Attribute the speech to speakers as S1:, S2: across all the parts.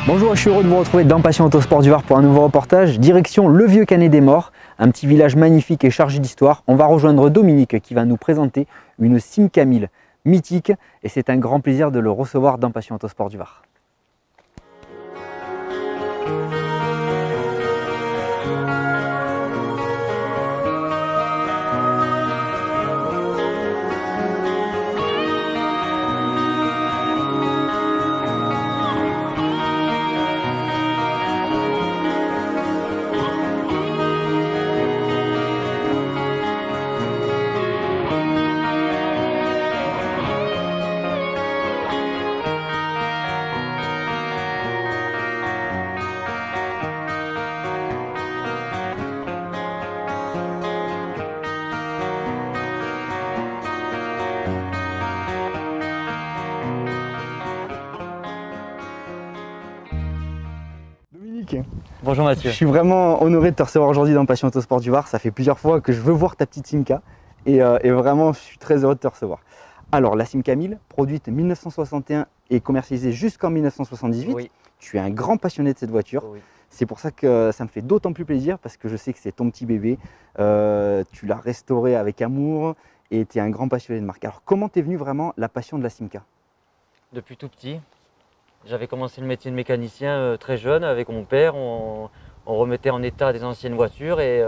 S1: Bonjour, je suis heureux de vous retrouver dans Passion Autosport du Var pour un nouveau reportage. Direction le Vieux Canet des Morts, un petit village magnifique et chargé d'histoire. On va rejoindre Dominique qui va nous présenter une Simca 1000 mythique et c'est un grand plaisir de le recevoir dans Passion Autosport du Var.
S2: Bonjour Mathieu.
S1: Je suis vraiment honoré de te recevoir aujourd'hui dans Passion Autosport du Var. Ça fait plusieurs fois que je veux voir ta petite Simca et vraiment je suis très heureux de te recevoir. Alors la Simca 1000, produite en 1961 et commercialisée jusqu'en 1978.
S2: Oui.
S1: Tu es un grand passionné de cette voiture.
S2: Oui.
S1: C'est pour ça que ça me fait d'autant plus plaisir parce que je sais que c'est ton petit bébé. Tu l'as restauré avec amour et tu es un grand passionné de marque. Alors comment t'es venu vraiment la passion de la Simca?
S2: Depuis tout petit, j'avais commencé le métier de mécanicien très jeune avec mon père. On remettait en état des anciennes voitures et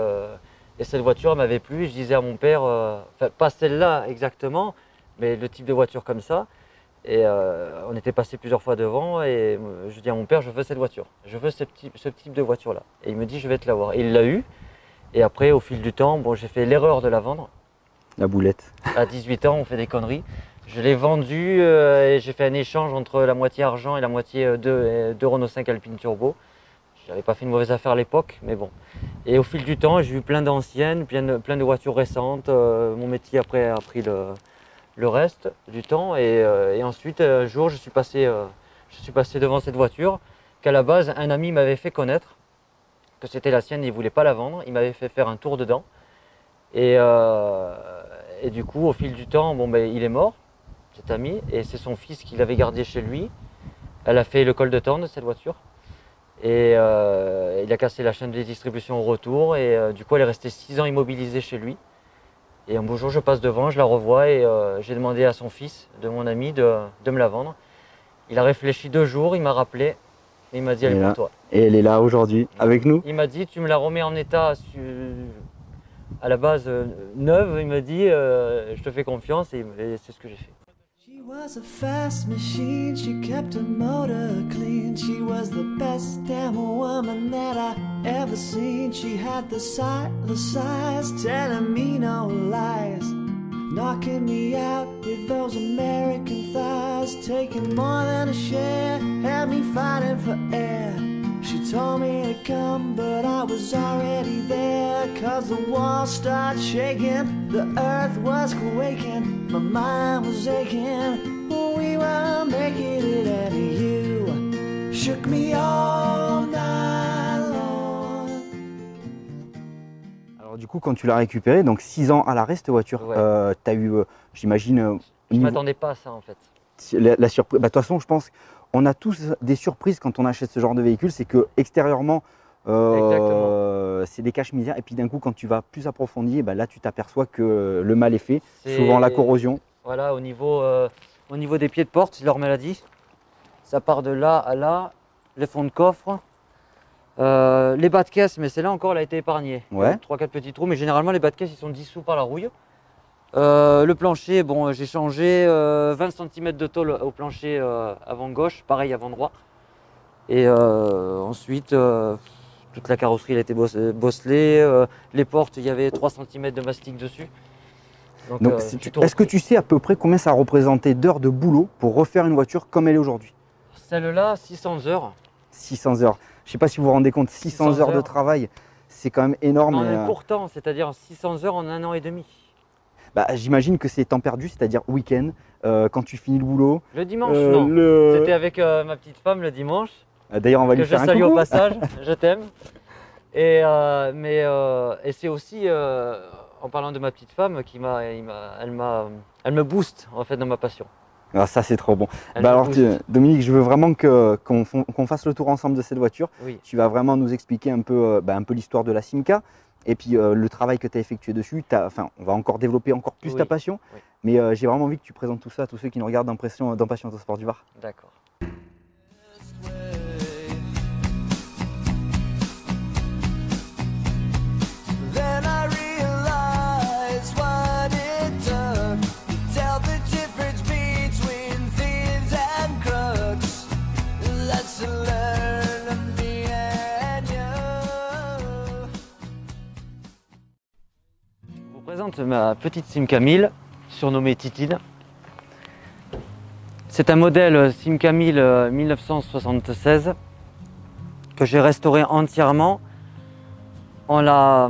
S2: cette voiture m'avait plu. Je disais à mon père, enfin, pas celle-là exactement, mais le type de voiture comme ça. Et on était passé plusieurs fois devant et je dis à mon père, je veux cette voiture, je veux ce type de voiture-là. Et il me dit, je vais te l'avoir. Et il l'a eu. Et après, au fil du temps, bon, j'ai fait l'erreur de la vendre.
S1: La boulette.
S2: À 18 ans, on fait des conneries. Je l'ai vendu et j'ai fait un échange entre la moitié argent et la moitié de Renault 5 Alpine Turbo. Je n'avais pas fait une mauvaise affaire à l'époque, mais bon. Et au fil du temps, j'ai eu plein d'anciennes, plein de voitures récentes. Mon métier après a pris le reste du temps. Et ensuite, un jour, je suis passé devant cette voiture qu'à la base, un ami m'avait fait connaître, que c'était la sienne, il ne voulait pas la vendre. Il m'avait fait faire un tour dedans. Et du coup, au fil du temps, bon, ben, il est mort, cet ami, et c'est son fils qui l'avait gardé chez lui. Elle a fait le col de tendre, cette voiture. Et il a cassé la chaîne de distribution au retour. Et du coup, elle est restée 6 ans immobilisée chez lui. Et un beau jour, je passe devant, je la revois et j'ai demandé à son fils, de mon ami, de me la vendre. Il a réfléchi 2 jours, il m'a rappelé et il m'a dit, elle est pour toi.
S1: Et elle est là aujourd'hui, avec nous.
S2: Il m'a dit, tu me la remets en état à la base neuve. Il m'a dit, je te fais confiance et c'est ce que j'ai fait.
S3: She was a fast machine, she kept her motor clean. She was the best damn woman that I ever seen. She had the sightless eyes, telling me no lies, knocking me out with those American thighs, taking more than a share, had me fighting for air. She told me to come, but I was already there. Cause the walls started shaking, the earth was quaking, my mind was aching. We were making it and you shook me all night long.
S1: Alors du coup, quand tu l'as récupérée, donc 6 ans à l'arrêt cette voiture,
S2: Ouais.
S1: tu as eu, j'imagine...
S2: Je ne m'attendais pas à ça en fait.
S1: La surprise. Bah, de toute façon, je pense qu'on a tous des surprises quand on achète ce genre de véhicule. C'est que extérieurement, c'est des caches-misères. Et puis d'un coup, quand tu vas plus approfondir, bah, là, tu t'aperçois que le mal est fait. Souvent la corrosion.
S2: Voilà, au niveau des pieds de porte, c'est leur maladie. Ça part de là à là, les fonds de coffre, les bas de caisse, mais celle-là encore, elle a été épargnée.
S1: Ouais.
S2: 3-4 petits trous, mais généralement, les bas de caisse, ils sont dissous par la rouille. Le plancher, bon, j'ai changé 20 cm de tôle au plancher avant gauche, pareil avant droit. Et ensuite, toute la carrosserie elle a été bosselée. Les portes, il y avait 3 cm de mastic dessus. Donc,
S1: est-ce que tu sais à peu près combien ça a représenté d'heures de boulot pour refaire une voiture comme elle est aujourd'hui?
S2: Celle-là, 600 heures.
S1: 600 heures. Je ne sais pas si vous vous rendez compte, 600 heures de travail, c'est quand même énorme.
S2: En un court temps, c'est-à-dire 600 heures en 1 an et demi.
S1: Bah, j'imagine que c'est temps perdu, c'est-à-dire week-end, quand tu finis le boulot.
S2: Le dimanche, non. C'était avec ma petite femme le dimanche.
S1: D'ailleurs, on va
S2: que
S1: lui
S2: je
S1: faire un
S2: salue au
S1: coucou.
S2: passage, je t'aime. Et c'est aussi, en parlant de ma petite femme, elle me booste en fait dans ma passion.
S1: Ah, ça, c'est trop bon.
S2: Elle
S1: Bah
S2: me
S1: alors,
S2: booste.
S1: Dominique, je veux vraiment qu'on fasse le tour ensemble de cette voiture.
S2: Oui,
S1: Tu vas vraiment nous expliquer un peu l'histoire de la Simca et puis le travail que tu as effectué dessus. Enfin, on va encore développer encore plus ta
S2: Oui,
S1: passion,
S2: oui.
S1: mais j'ai vraiment envie que tu présentes tout ça à tous ceux qui nous regardent dans Passion Autosport du Var.
S2: d'accord.
S3: Then I realized what it took to tell the difference between thieves and crooks. Let's learn me and you.
S2: Je vous présente ma petite Simca 1000, surnommée Titine. C'est un modèle Simca 1000 1976 que j'ai restauré entièrement en la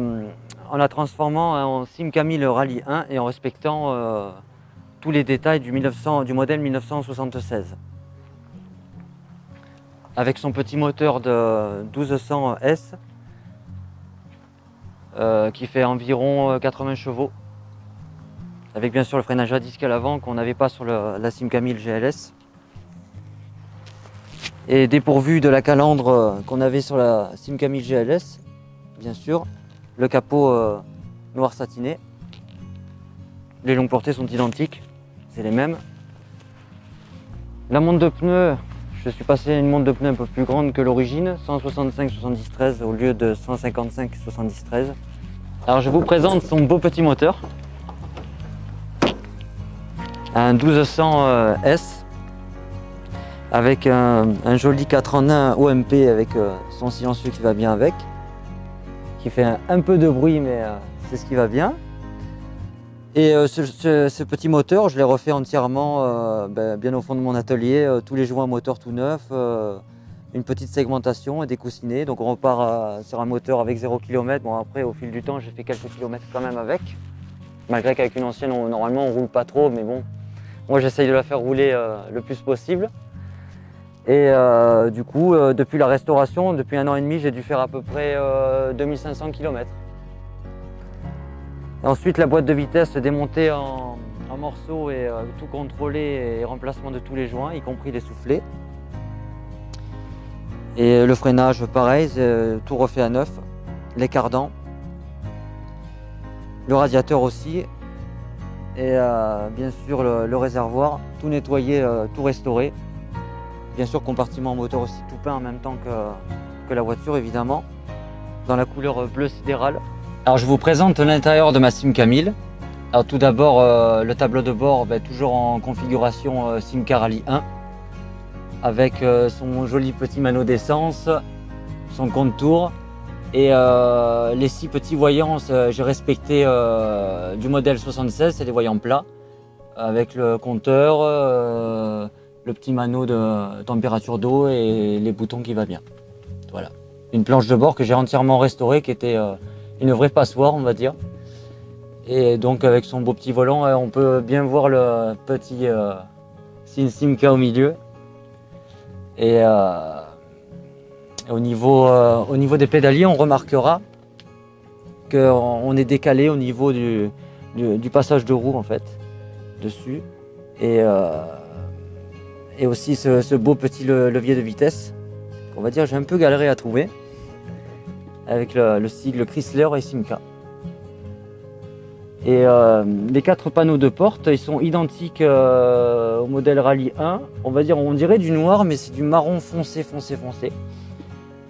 S2: transformant en Simca 1000 Rallye 1 et en respectant tous les détails du modèle 1976. Avec son petit moteur de 1200 S qui fait environ 80 chevaux. Avec bien sûr le freinage à disque à l'avant qu'on n'avait pas sur la Simca 1000 GLS. Et dépourvu de la calandre qu'on avait sur la Simca 1000 GLS, bien sûr, le capot noir satiné. Les longues portées sont identiques, c'est les mêmes. La monte de pneus, je suis passé à une monte de pneus un peu plus grande que l'origine, 165-70-13 au lieu de 155-70-13. Alors je vous présente son beau petit moteur. Un 1200 S avec un joli 4 en 1 OMP avec son silencieux qui va bien avec, qui fait un peu de bruit mais c'est ce qui va bien. Et ce petit moteur, je l'ai refait entièrement bien au fond de mon atelier, tous les joints moteur tout neuf, une petite segmentation et des coussinets. Donc on repart sur un moteur avec 0 km. Bon après au fil du temps j'ai fait quelques kilomètres quand même avec, malgré qu'avec une ancienne normalement on roule pas trop, mais bon. Moi, j'essaye de la faire rouler le plus possible. Et du coup, depuis la restauration, depuis 1 an et demi, j'ai dû faire à peu près 2500 km. Et ensuite, la boîte de vitesse démontée en morceaux et tout contrôlé et remplacement de tous les joints, y compris les soufflets. Et le freinage, pareil, tout refait à neuf. Les cardans. Le radiateur aussi. Et bien sûr le réservoir, tout nettoyé, tout restauré. Bien sûr compartiment moteur aussi tout peint en même temps que la voiture évidemment, dans la couleur bleu sidéral. Alors je vous présente l'intérieur de ma Simca 1000. Alors tout d'abord le tableau de bord toujours en configuration Simca Rallye 1 avec son joli petit mano d'essence, son contour. Et les 6 petits voyants, j'ai respecté du modèle 76, c'est des voyants plats, avec le compteur, le petit mano de température d'eau et les boutons qui va bien. Voilà. Une planche de bord que j'ai entièrement restaurée, qui était une vraie passoire, on va dire. Et donc avec son beau petit volant, on peut bien voir le petit Simca au milieu. Et au niveau des pédaliers, on remarquera qu'on est décalé au niveau du passage de roue en fait, dessus. Et aussi ce beau petit levier de vitesse, qu'on va dire j'ai un peu galéré à trouver, avec le sigle Chrysler et Simca. Et les 4 panneaux de porte, ils sont identiques au modèle Rallye 1. On va dire, on dirait du noir, mais c'est du marron foncé.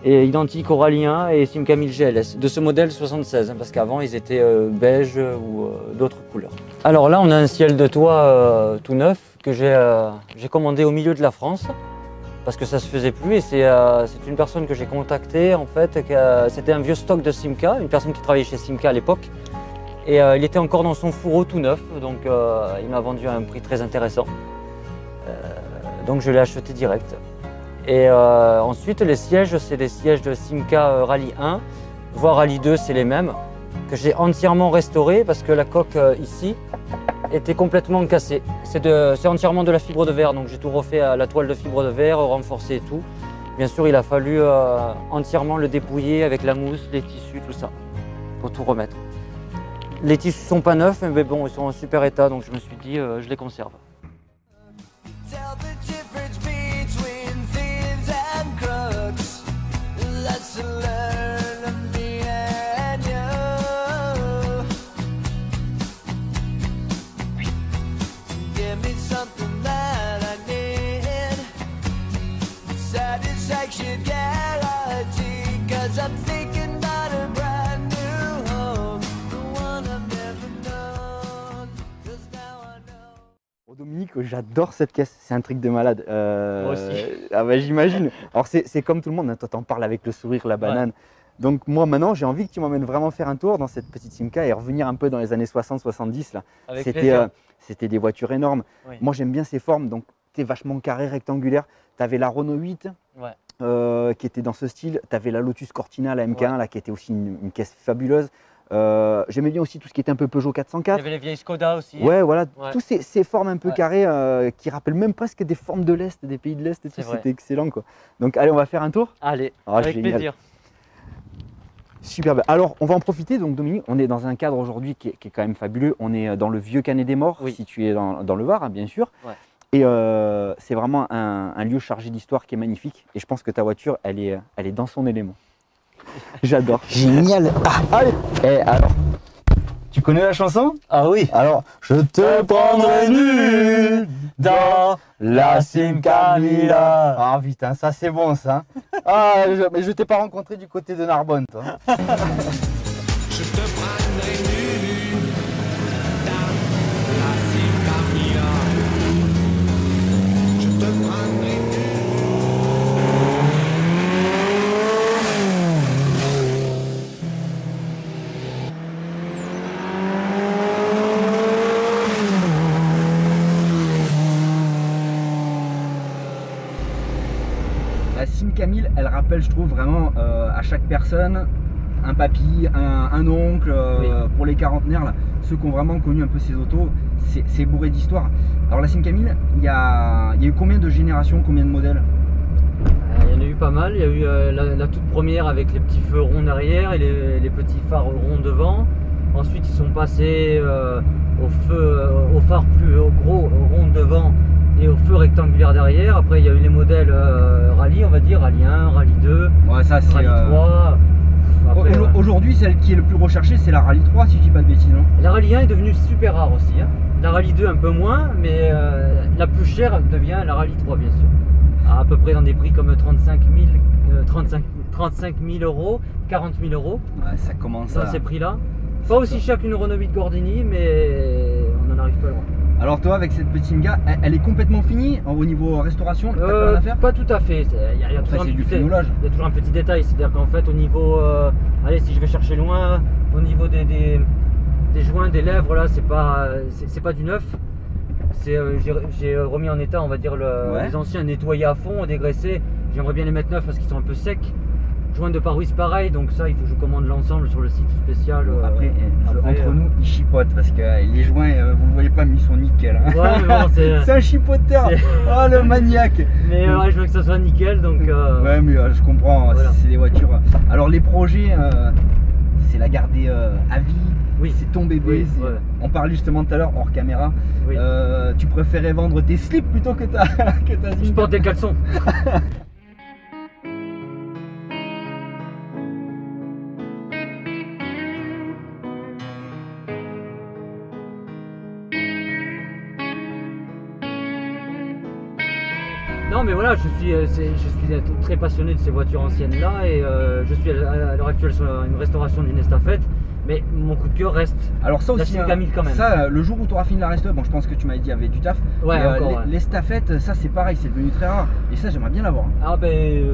S2: Et identique au Rallye 1 et Simca 1000 GLS de ce modèle 76, parce qu'avant ils étaient beige ou d'autres couleurs. Alors là on a un ciel de toit tout neuf que j'ai commandé au milieu de la France parce que ça se faisait plus, et c'est une personne que j'ai contactée en fait, c'était un vieux stock de Simca, une personne qui travaillait chez Simca à l'époque, et il était encore dans son fourreau tout neuf, donc il m'a vendu à un prix très intéressant, donc je l'ai acheté direct. Et ensuite, les sièges, c'est des sièges de Simca Rallye 1, voire Rallye 2, c'est les mêmes, que j'ai entièrement restaurés parce que la coque ici était complètement cassée. C'est entièrement de la fibre de verre, donc j'ai tout refait à la toile de fibre de verre, renforcé et tout. Bien sûr, il a fallu entièrement le dépouiller avec la mousse, les tissus, tout ça, pour tout remettre. Les tissus sont pas neufs, mais bon, ils sont en super état, donc je me suis dit, je les conserve.
S3: Tell the difference between thieves and crooks. Let's learn of me and you. Give me something that I need. Satisfaction guarantee. 'Cause I'm thinking about a brand new home. The one I've never known. 'Cause now I know.
S1: Oh, Dominique, j'adore cette caisse, c'est un truc de malade.
S2: Moi aussi.
S1: Ah bah, j'imagine. Alors c'est comme tout le monde, hein. Toi t'en parles avec le sourire, la banane. Donc moi maintenant j'ai envie que tu m'emmènes vraiment faire un tour dans cette petite Simca et revenir un peu dans les années 60-70 là.
S2: Avec plaisir.
S1: C'était des voitures énormes.
S2: Oui.
S1: Moi j'aime bien ces formes, donc tu es vachement carré, rectangulaire. Tu avais la Renault 8
S2: Ouais.
S1: qui était dans ce style. Tu avais la Lotus Cortina, la MK1
S2: Ouais.
S1: là, qui était aussi une caisse fabuleuse. J'aimais bien aussi tout ce qui était un peu Peugeot
S2: Il y
S1: 404.
S2: avait les vieilles Skoda aussi.
S1: Ouais, voilà,
S2: Ouais.
S1: tous ces formes un peu
S2: Ouais.
S1: carrées qui rappellent même presque des formes de l'Est, des pays de l'Est et tout,
S2: C'est vrai.
S1: c'était excellent quoi. Donc allez, on va faire un tour.
S2: Allez,
S1: Ah,
S2: avec
S1: génial.
S2: plaisir.
S1: Superbe. Alors, on va en profiter. Donc, Dominique, on est dans un cadre aujourd'hui qui est quand même fabuleux. On est dans le vieux Canet des Morts,
S2: Oui.
S1: situé dans le Var, hein, bien sûr.
S2: Ouais.
S1: Et c'est vraiment un lieu chargé d'histoire qui est magnifique. Et je pense que ta voiture, elle est dans son élément. J'adore. Génial. Ah, allez. Et alors, tu connais la chanson?
S2: Ah oui.
S1: Alors, je te prendrai nu dans la Simca Mila. Ah putain, ça c'est bon ça. Ah, mais je t'ai pas rencontré du côté de Narbonne, toi.
S4: Je te prendrai nu dans la Simca Mila. Je te prendrai nu.
S1: La Simca 1000, elle rappelle, je trouve, vraiment à chaque personne un papy, un oncle, pour les quarantenaires, là, ceux qui ont vraiment connu un peu ces autos, c'est bourré d'histoire. Alors la Simca 1000, il y a eu combien de générations, combien de modèles?
S2: Il y en a eu pas mal. Il y a eu la toute première avec les petits feux ronds derrière et les petits phares ronds devant. Ensuite, ils sont passés aux phares plus gros ronds devant et aux feux rectangulaires derrière. Après, il y a eu les modèles rallye, on va dire, rallye 1, rallye 2,
S1: Ouais, ça c'est.
S2: rallye 3. Après,
S1: Aujourd'hui, celle qui est le plus recherchée, c'est la Rallye 3, si je dis pas de bêtises. Non,
S2: la rallye 1 est devenue super rare aussi. Hein. La rallye 2 un peu moins, mais la plus chère devient la rallye 3, bien sûr. À peu près dans des prix comme 35 000 euros, 40 000 euros.
S1: ouais, ça commence
S2: Dans
S1: à.
S2: ces prix-là. Pas aussi cher qu'une Renault 8 Gordini, mais on n'en arrive pas loin.
S1: Alors toi, avec cette petite Simca, elle est complètement finie au niveau restauration. T'as pas rien à faire?
S2: Pas tout à fait. Il y a
S1: Enfin,
S2: toujours
S1: c'est
S2: un
S1: du
S2: petit-
S1: finolage.
S2: il y a toujours un petit détail, c'est-à-dire qu'en fait au niveau, allez, si je vais chercher loin, au niveau des joints, des lèvres, là, c'est pas du neuf. J'ai remis en état, on va dire,
S1: Ouais.
S2: les anciens nettoyés à fond, dégraissés. J'aimerais bien les mettre neufs parce qu'ils sont un peu secs. Joints de pare-brise pareil, donc ça il faut que je commande l'ensemble sur le site spécial.
S1: Après,
S2: après,
S1: entre nous, ils chipotent parce que les joints, vous le voyez pas, mais ils sont nickel. Hein.
S2: Ouais, mais bon,
S1: C'est un chipoteur.
S2: c'est-
S1: Oh le maniaque.
S2: Mais ouais, je veux que ça soit nickel, donc
S1: Ouais, mais je comprends.
S2: Voilà.
S1: C'est des voitures. Alors les projets, c'est la garder à vie.
S2: oui,
S1: C'est ton bébé.
S2: Oui,
S1: c'est-
S2: ouais.
S1: On parlait justement tout à l'heure hors caméra.
S2: oui.
S1: Tu préférais vendre tes slips plutôt que ta
S2: Je
S1: Simca.
S2: porte des caleçons. Non mais voilà, je suis très passionné de ces voitures anciennes là et je suis à l'heure actuelle sur une restauration d'une estafette, mais mon coup de cœur reste.
S1: Alors ça
S2: La
S1: aussi,
S2: Simca 1000 quand même.
S1: ça, le jour où tu auras fini la resto, bon je pense que tu m'avais dit il y avait du taf.
S2: Ouais,
S1: mais,
S2: encore. Ouais.
S1: l'estafette, ça c'est pareil, c'est devenu très rare. Et ça j'aimerais bien l'avoir.
S2: Ah ben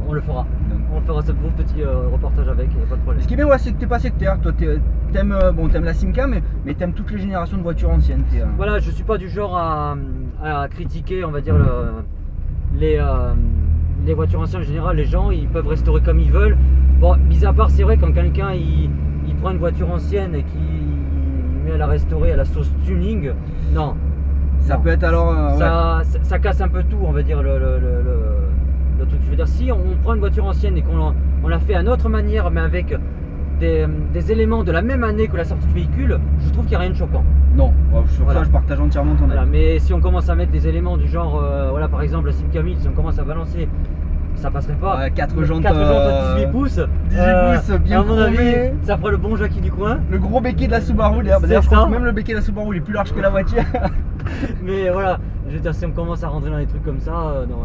S2: on le fera. On fera ce beau petit reportage avec, y a pas de problème.
S1: Ce qui est bien, ouais, c'est que t'es pas sectaire. Toi, t'aimes la Simca, mais t'aimes toutes les générations de voitures anciennes.
S2: Voilà, je suis pas du genre à critiquer, on va dire, les voitures anciennes en général. Les gens, ils peuvent restaurer comme ils veulent. Bon, mis à part, c'est vrai, quand quelqu'un il prend une voiture ancienne et qu'il met à la restaurer à la sauce tuning, non.
S1: Ça
S2: Non.
S1: peut être alors. Ouais.
S2: Ça casse un peu tout, on va dire, le
S1: le truc. Je veux dire, si on prend une voiture ancienne et qu'on la fait à notre manière, mais avec des éléments de la même année que la sortie du véhicule, je trouve qu'il n'y a rien de choquant.
S5: Non, sur
S1: Voilà.
S5: ça je partage entièrement ton avis.
S1: Voilà, mais si on commence à mettre des éléments du genre, voilà, par exemple la Simca 1000, si on commence à balancer, ça passerait pas.
S5: Ouais, 4 jantes,
S1: 4 jantes 18 pouces.
S5: 18 pouces, bien
S1: à mon avis,
S5: chromé.
S1: ça ferait le bon Jackie du coin.
S5: Le gros béquet de la Subaru, d'ailleurs,
S1: C'est
S5: je crois
S1: ça.
S5: que même le béquet de la Subaru il est plus large que la voiture.
S1: Mais voilà, je veux dire, si on commence à rentrer dans des trucs comme ça, non,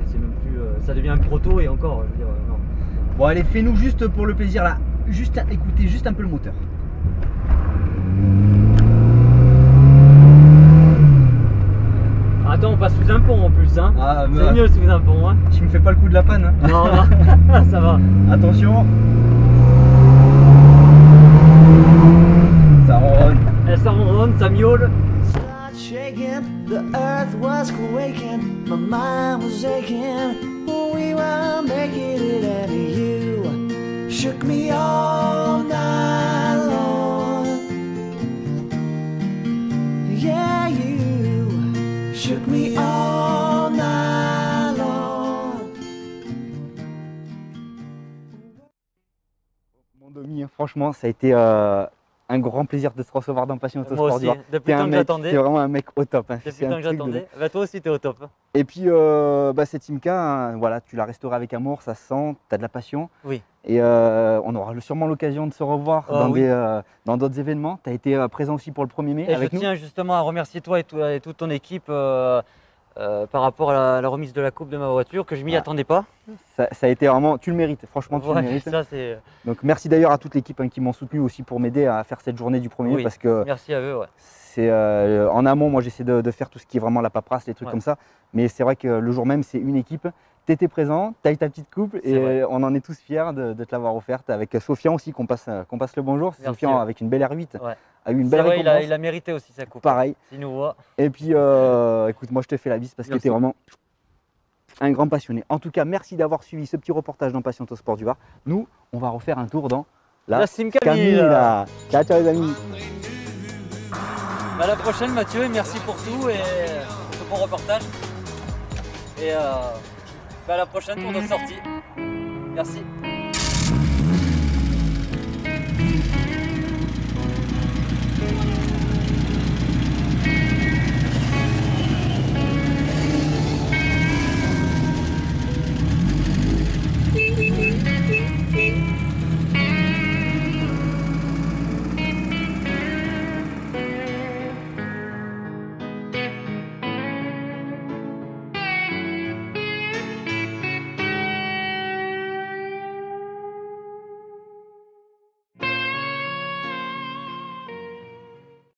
S1: c'est même plus. Ça devient un proto et encore, je veux dire, non.
S5: Bon allez, fais-nous juste pour le plaisir là, juste écoutez juste un peu le moteur.
S1: Attends, on passe sous un pont en plus, hein.
S5: Ah,
S1: C'est mieux sous un pont, hein.
S5: Tu me fais pas le coup de la panne, hein.
S1: Non, non, ça va.
S5: Attention. Ça ronronne.
S1: Ça ronronne, ça miaule.
S3: Start shaking, the earth was quaking, my mind was aching. We were making it, and you shook me all night long. Yeah, you shook me all night long.
S5: Mon Domi, franchement, ça a été un grand plaisir de te recevoir dans Passion
S2: Moi
S5: Autosport
S2: aussi,
S5: du Var.
S2: depuis
S5: T'es
S2: le
S5: un
S2: temps que
S5: mec,
S2: j'attendais.
S5: t'es vraiment un mec au top, hein.
S2: Depuis
S5: C'est
S2: le temps
S5: un
S2: que
S5: truc de
S2: j'attendais. Bah, toi aussi, t'es au top.
S5: Et puis, cette Simca, hein, voilà, tu l'as restaurée avec amour, ça se sent, tu as de la passion.
S2: Oui.
S5: Et on aura sûrement l'occasion de se revoir
S2: Ah oui.
S5: dans d'autres événements. Tu as été présent aussi pour le 1er mai
S2: Et
S5: avec
S2: je
S5: nous.
S2: tiens justement à remercier toi et toute ton équipe par rapport à la remise de la coupe de ma voiture, que je m'y
S5: Ah.
S2: attendais pas.
S5: Ça a été vraiment, tu le mérites, franchement, tu le
S2: Ouais,
S5: mérites.
S2: ça, c'est...
S5: Donc merci d'ailleurs à toute l'équipe, hein, qui m'ont soutenu aussi pour m'aider à faire cette journée du 1er mai,
S2: Oui.
S5: parce que
S2: Merci à eux, ouais.
S5: c'est en amont, moi j'essaie de faire tout ce qui est vraiment la paperasse, les trucs
S2: Ouais.
S5: comme ça. Mais c'est vrai que le jour même, c'est une équipe. Tu étais présent, tu as eu ta petite coupe
S2: C'est
S5: et
S2: vrai.
S5: on en est tous fiers de te l'avoir offerte avec Sofian aussi, qu'on passe le bonjour.
S2: Merci,
S5: Sofian
S2: ouais.
S5: avec une belle R8
S2: Ouais.
S5: a eu une
S2: C'est
S5: belle
S2: vrai,
S5: récompense.
S2: il a mérité aussi sa coupe.
S5: Pareil.
S2: S'il nous voit.
S5: Et puis écoute, moi je te fais la bise parce que
S2: Merci.
S5: tu es vraiment un grand passionné. En tout cas, merci d'avoir suivi ce petit reportage dans Passion Autosport du Var. Nous, on va refaire un tour dans
S2: La Simca 1000.
S5: Camille là. Ciao ciao les amis.
S2: À la prochaine, Mathieu, et merci pour tout et ce bon reportage. Et à la prochaine pour notre sortie. Merci.